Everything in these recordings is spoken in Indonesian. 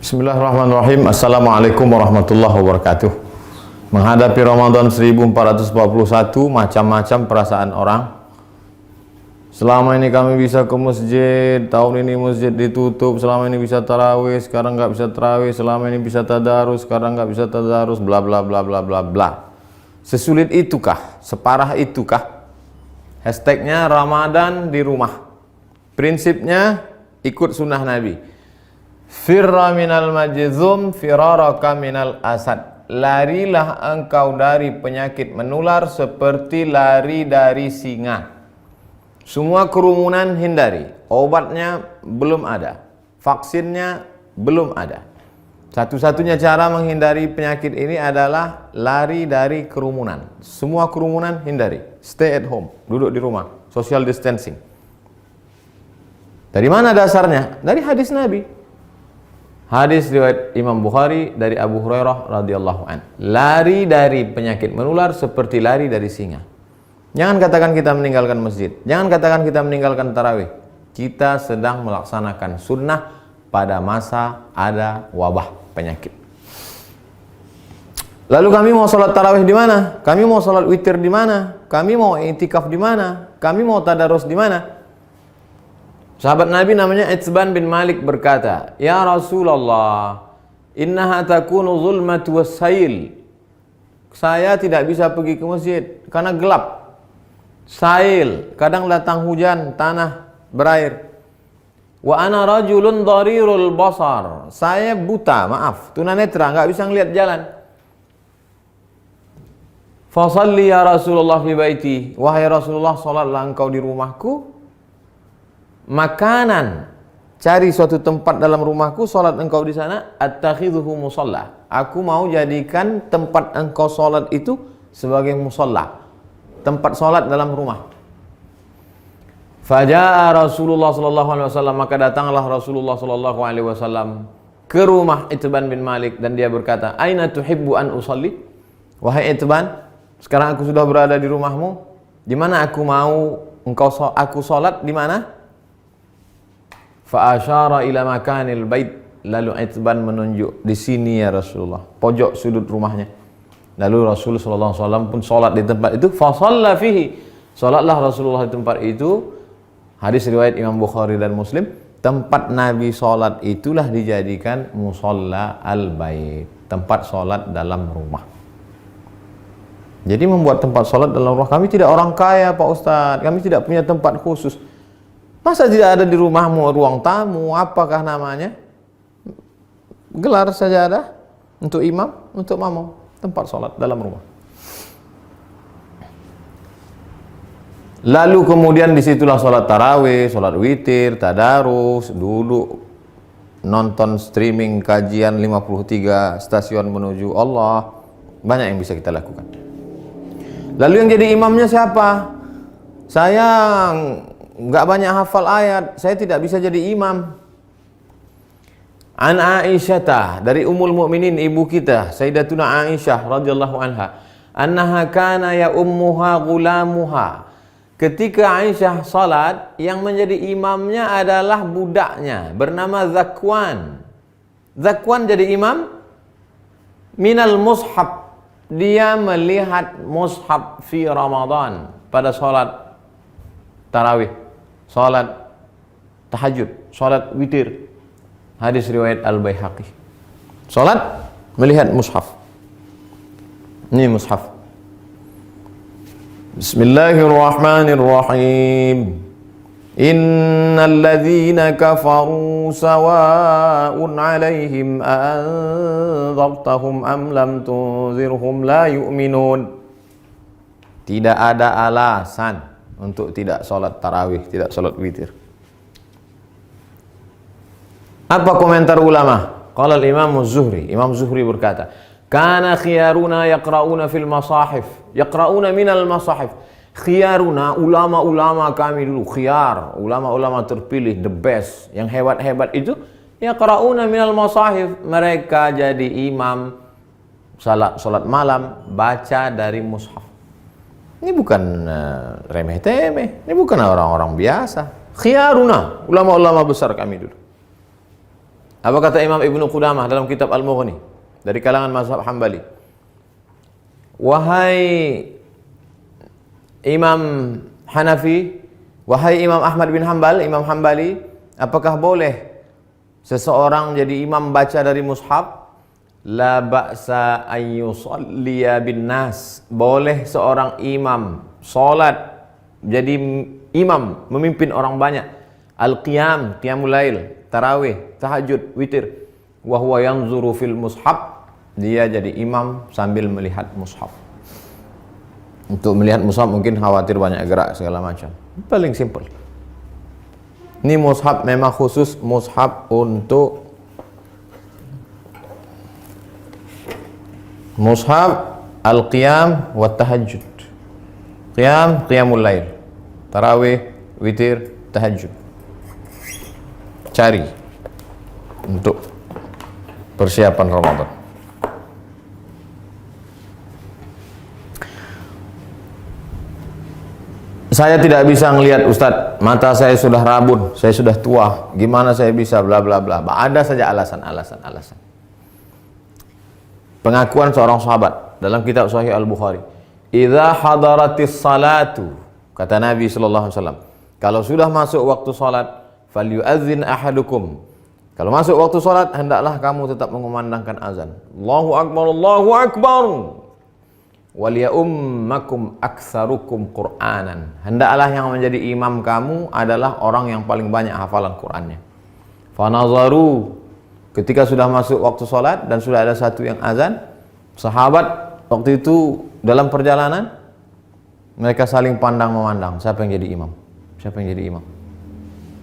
Bismillahirrahmanirrahim. Assalamualaikum warahmatullahi wabarakatuh. Menghadapi Ramadan 1441, macam-macam perasaan orang. Selama ini kami bisa ke masjid, tahun ini masjid ditutup. Selama ini bisa tarawih, sekarang nggak bisa tarawih. Selama ini bisa tadarus, sekarang nggak bisa tadarus. Bla bla bla bla bla bla. Sesulit itukah? Separah itukah? Hashtagnya Ramadan di rumah. Prinsipnya ikut sunnah Nabi. Firra minal majzum firaraka minal asad. Larilah engkau dari penyakit menular seperti lari dari singa. Semua kerumunan hindari. Obatnya belum ada, vaksinnya belum ada. Satu-satunya cara menghindari penyakit ini adalah lari dari kerumunan. Semua kerumunan hindari. Stay at home, duduk di rumah, social distancing. Dari mana dasarnya? Dari hadis Nabi. Hadis riwayat Imam Bukhari dari Abu Hurairah radhiyallahu an. Lari dari penyakit menular seperti lari dari singa. Jangan katakan kita meninggalkan masjid. Jangan katakan kita meninggalkan tarawih. Kita sedang melaksanakan sunnah pada masa ada wabah penyakit. Lalu kami mau sholat tarawih di mana? Kami mau sholat witir di mana? Kami mau i'tikaf di mana? Kami mau tadarus di mana? Sahabat Nabi namanya Itsban bin Malik berkata, "Ya Rasulullah, innaha takunu zulmatu wassail." Saya tidak bisa pergi ke masjid karena gelap. Sail, kadang datang hujan, tanah berair. Wa ana rajulun dharirul basar. Saya buta, maaf, tunanetra, enggak bisa ngelihat jalan. Fa shalli ya Rasulullah fi baiti. Wahai Rasulullah, salatlah engkau di rumahku. Makanan, cari suatu tempat dalam rumahku, sholat engkau di sana. Attakhidhuhu musalla. Aku mau jadikan tempat engkau sholat itu sebagai musalla, tempat sholat dalam rumah. Faja'a Rasulullah sallallahu alaihi wasallam, maka datanglah Rasulullah sallallahu alaihi wasallam ke rumah Itsban bin Malik dan dia berkata, "Aina tuhibbu an usalli?" Wahai Itsban, sekarang aku sudah berada di rumahmu. Di mana aku mau aku sholat di mana? Fa asyara ila makanil bait. Lalu Itsban menunjuk, di sini ya Rasulullah, pojok sudut rumahnya. Lalu Rasulullah sallallahu alaihi wasallam pun salat di tempat itu. Fa shalla fihi. Salatlah Rasulullah di tempat itu. Hadis riwayat Imam Bukhari dan Muslim. Tempat Nabi salat itulah dijadikan musalla al-bait, tempat salat dalam rumah. Jadi membuat tempat salat dalam rumah. Kami tidak orang kaya, Pak Ustadz. Kami tidak punya tempat khusus. Masa tidak ada di rumahmu ruang tamu, apakah namanya? Gelar sajadah untuk imam, untuk makmum, tempat sholat dalam rumah. Lalu kemudian disitulah sholat tarawih, sholat witir, tadarus, duduk nonton streaming kajian 53 stasiun menuju Allah. Banyak yang bisa kita lakukan. Lalu yang jadi imamnya siapa? Saya nggak banyak hafal ayat, saya tidak bisa jadi imam. An Aisyah, dari Ummul Mukminin, ibu kita Sayyidatuna Aisyah radhiyallahu anha, annaha kana ya ummuha gulamuha. Ketika Aisyah salat, yang menjadi imamnya adalah budaknya bernama Zakwan. Zakwan jadi imam minal mushaf. Dia melihat mushaf fi Ramadan pada salat tarawih, salat tahajud, salat witir. Hadis riwayat Al-Baihaqi. Salat melihat mushaf. Ini mushaf. Bismillahirrahmanirrahim. Innal ladzina kafaru sawa'un 'alaihim a anzartahum am lam tunzirhum la yu'minun. Tidak ada alasan untuk tidak sholat tarawih, tidak sholat witir. Apa komentar ulama? Qala al-Imam Zuhri. Imam Zuhri berkata, "Kana khiyaruna yaqra'una fil masahif." Yaqra'una minal masahif. Khiyaruna, ulama-ulama kami dulu, khiyar, ulama-ulama terpilih, the best, yang hebat-hebat itu, yaqra'una minal masahif. Mereka jadi imam salat malam, baca dari mushaf. Ini bukan remeh-temeh, ini bukan orang-orang biasa. Khiyaruna, ulama-ulama besar kami dulu. Apa kata Imam Ibnu Qudamah dalam kitab Al-Mughni dari kalangan mazhab Hambali? Wahai Imam Hanafi, wahai Imam Ahmad bin Hanbal, Imam Hambali, apakah boleh seseorang jadi imam baca dari mushaf? La ba'sa an yusalliya bin nas. Boleh seorang imam salat jadi imam memimpin orang banyak. Al-qiyam, qiyamul lail, tarawih, tahajud, witir. Wa huwa yanzuru fil mushaf. Dia jadi imam sambil melihat mushaf. Untuk melihat mushaf mungkin khawatir banyak gerak segala macam. Paling simple. Ini mushaf memang khusus mushaf untuk mushaf al-qiyam wa tahajud. Qiyam, qiyamul lail. Tarawih, witir, tahajud. Cari untuk persiapan Ramadan. Saya tidak bisa melihat Ustadz, mata saya sudah rabun, saya sudah tua, gimana saya bisa bla bla bla. Ada saja alasan. Pengakuan seorang sahabat dalam kitab Sahih Al-Bukhari, "Idza hadaratis salatu," kata Nabi sallallahu alaihi wasallam, kalau sudah masuk waktu salat, falyu'adzin ahadukum. Kalau masuk waktu salat, hendaklah kamu tetap mengumandangkan azan. Allahu akbar, Allahu akbar. Waliyummakum aktsarukum Qur'anan. Hendaklah yang menjadi imam kamu adalah orang yang paling banyak hafalan Qur'annya. Fanazaru, ketika sudah masuk waktu salat dan sudah ada satu yang azan, sahabat waktu itu dalam perjalanan mereka saling pandang memandang, siapa yang jadi imam? Siapa yang jadi imam?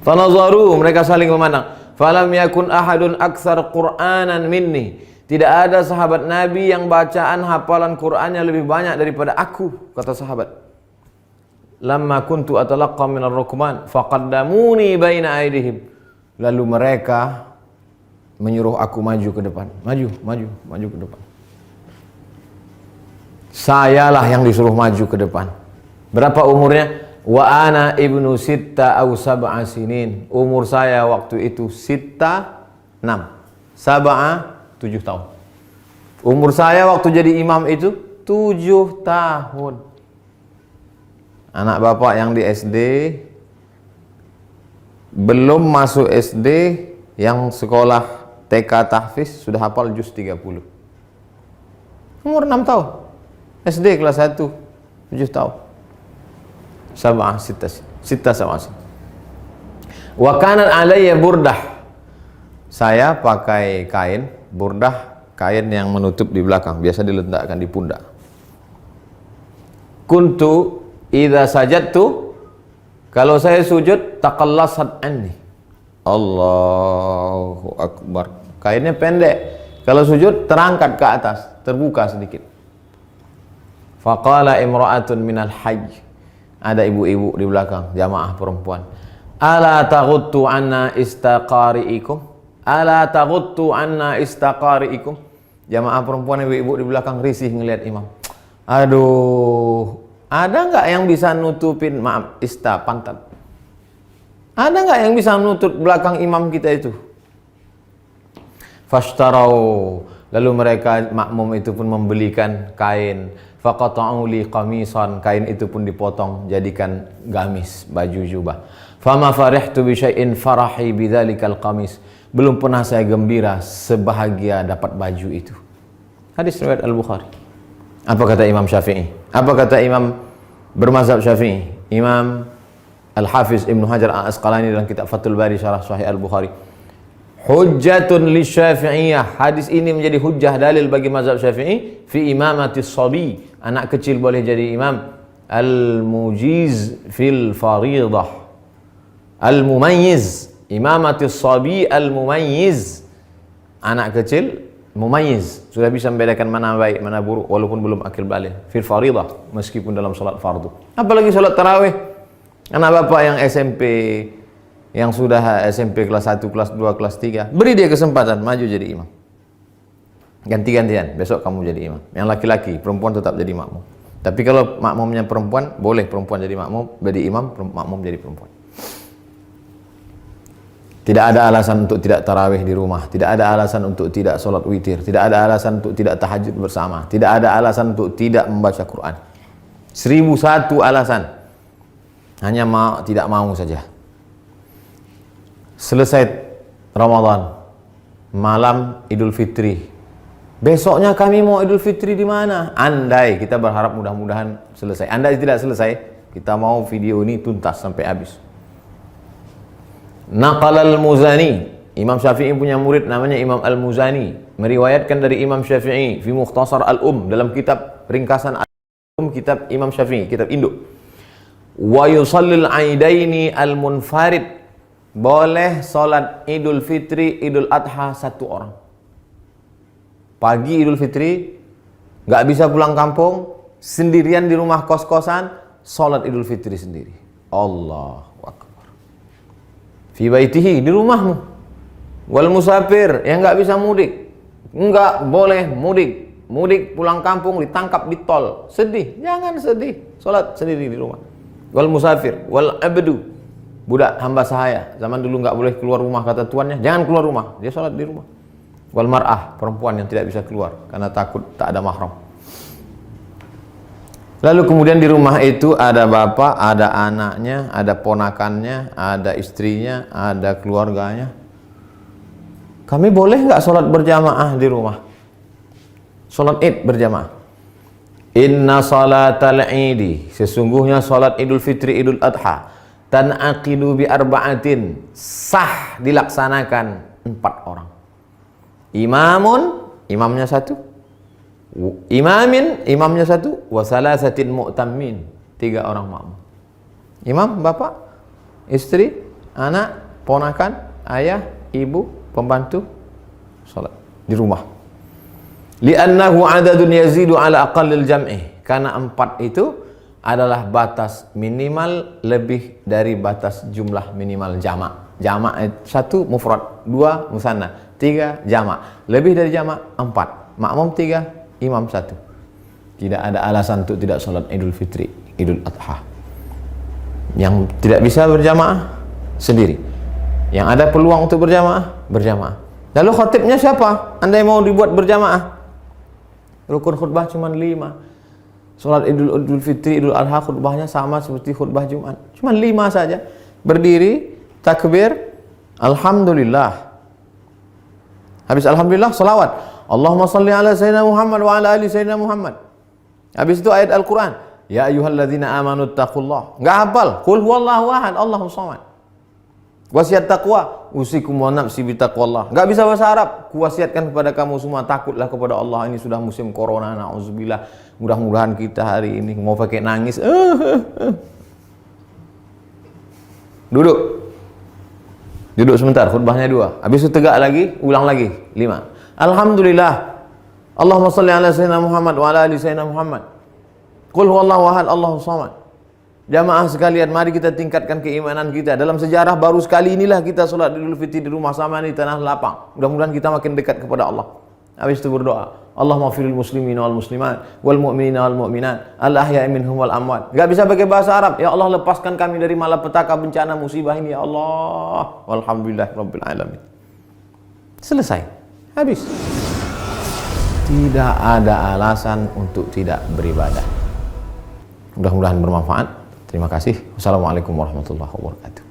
Fanazaru, mereka saling memandang. Falam yakun ahadun aktsar Qur'anan minni. Tidak ada sahabat Nabi yang bacaan hafalan Qur'annya lebih banyak daripada aku, kata sahabat. Lamma kuntu atalaqqa minar rukman faqaddamuni baina aydihim. Lalu mereka menyuruh aku maju ke depan. Maju ke depan. Sayalah yang disuruh maju ke depan. Berapa umurnya? Wa ana ibnu sitta aw sab'a sinin. Umur saya waktu itu sitta 6. Sab'a 7 tahun. Umur saya waktu jadi imam itu 7 tahun. Anak bapak yang di SD, belum masuk SD, yang sekolah TK tahfiz sudah hafal juz 30. Umur 6 tahun. SD kelas 1, 7 tahun. Sab'ah sitta sab'ah. Wa kanat alayya burdah. Saya pakai kain burdah, kain yang menutup di belakang, biasa diletakkan di pundak. Kuntu idza sajadtu, kalau saya sujud, taqallasat anni. Allahu akbar. Kainnya pendek. Kalau sujud terangkat ke atas, terbuka sedikit. Faqala imra'atun minal hajj. Ada ibu-ibu di belakang, jamaah perempuan. Ala taghuttu anna istaqari'ikum? Ala taghuttu anna istaqari'ikum? Jamaah perempuan ibu-ibu di belakang risih ngelihat imam. Aduh, ada nggak yang bisa nutupin pantat? Ada nggak yang bisa nutup belakang imam kita itu? Fashtarau, lalu mereka makmum itu pun membelikan kain. Faqata'u li qamisan, kain itu pun dipotong jadikan gamis, baju jubah. Fama farihtu bi syai'in farahi bidzalikal qamis. Belum pernah saya gembira sebahagia dapat baju itu. Hadis riwayat Al-Bukhari. Apa kata Imam Syafi'i? Apa kata Imam bermazhab Syafi'i? Imam Al-Hafiz Ibnu Hajar Al-Asqalani dalam kitab Fathul Bari Syarah Sahih Al-Bukhari. Hujjatun li Syafi'iyah. Hadis ini menjadi hujjah dalil bagi mazhab Syafi'i fi imamatis sabi. Anak kecil boleh jadi imam. Al-mujiz fil faridah. Al-mumayyiz. Imamatis sabi al-mumayyiz. Anak kecil mumayyiz, sudah bisa membedakan mana baik mana buruk walaupun belum akil balik. Fil faridah, meskipun dalam salat fardu. Apalagi salat tarawih. Anak bapak yang SMP, yang sudah SMP kelas 1, kelas 2, kelas 3, beri dia kesempatan maju jadi imam. Ganti-gantian, besok kamu jadi imam. Yang laki-laki, perempuan tetap jadi makmum. Tapi kalau makmumnya perempuan, boleh perempuan jadi makmum, jadi imam, makmum jadi perempuan. Tidak ada alasan untuk tidak tarawih di rumah, tidak ada alasan untuk tidak sholat witir, tidak ada alasan untuk tidak tahajud bersama, tidak ada alasan untuk tidak membaca Quran. 1001 alasan. Hanya tidak mau saja. Selesai Ramadan, malam Idul Fitri. Besoknya kami mau Idul Fitri di mana? Andai, kita berharap mudah-mudahan selesai. Andai tidak selesai, kita mau video ini tuntas sampai habis. Naqal al-Muzani, Imam Syafi'i punya murid namanya Imam al-Muzani, meriwayatkan dari Imam Syafi'i fi Mukhtasar al-Um, dalam kitab ringkasan al-Um, kitab Imam Syafi'i, kitab induk. Wa yusallil aidaini al-munfarid, boleh salat Idul Fitri, Idul Adha satu orang. Pagi Idul Fitri, nggak bisa pulang kampung, sendirian di rumah kos-kosan, salat Idul Fitri sendiri. Allahu Akbar. Fi baitihi, di rumahmu. Wal musafir, yang nggak bisa mudik, nggak boleh mudik. Mudik pulang kampung ditangkap di tol, sedih, jangan sedih, salat sendiri di rumah. Wal musafir, wal abdu, budak hamba sahaya, zaman dulu nggak boleh keluar rumah kata tuannya, jangan keluar rumah, dia sholat di rumah. Wal mar'ah, perempuan yang tidak bisa keluar karena takut tak ada mahram. Lalu kemudian di rumah itu ada bapak, ada anaknya, ada ponakannya, ada istrinya, ada keluarganya. Kami boleh nggak sholat berjamaah di rumah? Sholat id berjamaah. Inna salatal idi, sesungguhnya salat Idul Fitri Idul Adha, tan'aqidu bi arba'atin, sah dilaksanakan 4 orang. Imamun, imamnya 1. Imamin, imamnya 1. Wa salasatin mu'tammin, 3 orang makmum. Imam, bapak, istri, anak, ponakan, ayah, ibu, pembantu, salat di rumah. Li'annahu adadun yazidu ala aqallil jam'i, karena 4 itu adalah batas minimal lebih dari batas jumlah minimal jamak. Jamak 1 mufrad, 2 musanna, 3 jamak. Lebih dari jamak 4. Makmum 3, imam 1. Tidak ada alasan untuk tidak sholat Idul Fitri, Idul Adha. Yang tidak bisa berjamaah sendiri. Yang ada peluang untuk berjamaah, berjamaah. Lalu khatibnya siapa? Andai mau dibuat berjamaah, rukun khutbah cuma 5. Salat Idul Fitri, Idul Adha khutbahnya sama seperti khutbah Jumat. Cuma 5 saja. Berdiri, takbir, alhamdulillah. Habis alhamdulillah, salawat. Allahumma salli ala sayyidina Muhammad wa ala ali sayyidina Muhammad. Habis itu ayat Al-Quran. Ya ayyuhalladzina amanu taqullah. Enggak hafal. Qul huwallahu ahad, Allahus samad. Wasiat taqwa, usikum wa nafsi bitaqwallah. Enggak bisa bahasa Arab, kuwasiatkan kepada kamu semua takutlah kepada Allah. Ini sudah musim corona, nauzubillah. Mudah-mudahan kita hari ini mau pakai nangis. Duduk. Duduk sebentar, khutbahnya 2. Habis itu tegak lagi, ulang lagi 5. Alhamdulillah. Allahumma shalli ala sayyidina Muhammad wa ala ali sayyidina Muhammad. Qul huwallahu ahad, Allahus samad. Jamaah sekalian, mari kita tingkatkan keimanan kita. Dalam sejarah baru sekali inilah kita sholat Idul Fitri di rumah sama di tanah lapang. Mudah-mudahan kita makin dekat kepada Allah. Habis itu berdoa, Allahumma firil muslimin wal muslimat wal mu'minina wal mu'minat al ahya'i minhum wal amwat. Gak bisa pakai bahasa Arab. Ya Allah, lepaskan kami dari malapetaka bencana musibah ini ya Allah. Walhamdulillah rabbil alamin. Selesai. Habis. Tidak ada alasan untuk tidak beribadah. Mudah-mudahan bermanfaat. Terima kasih. Wassalamualaikum warahmatullahi wabarakatuh.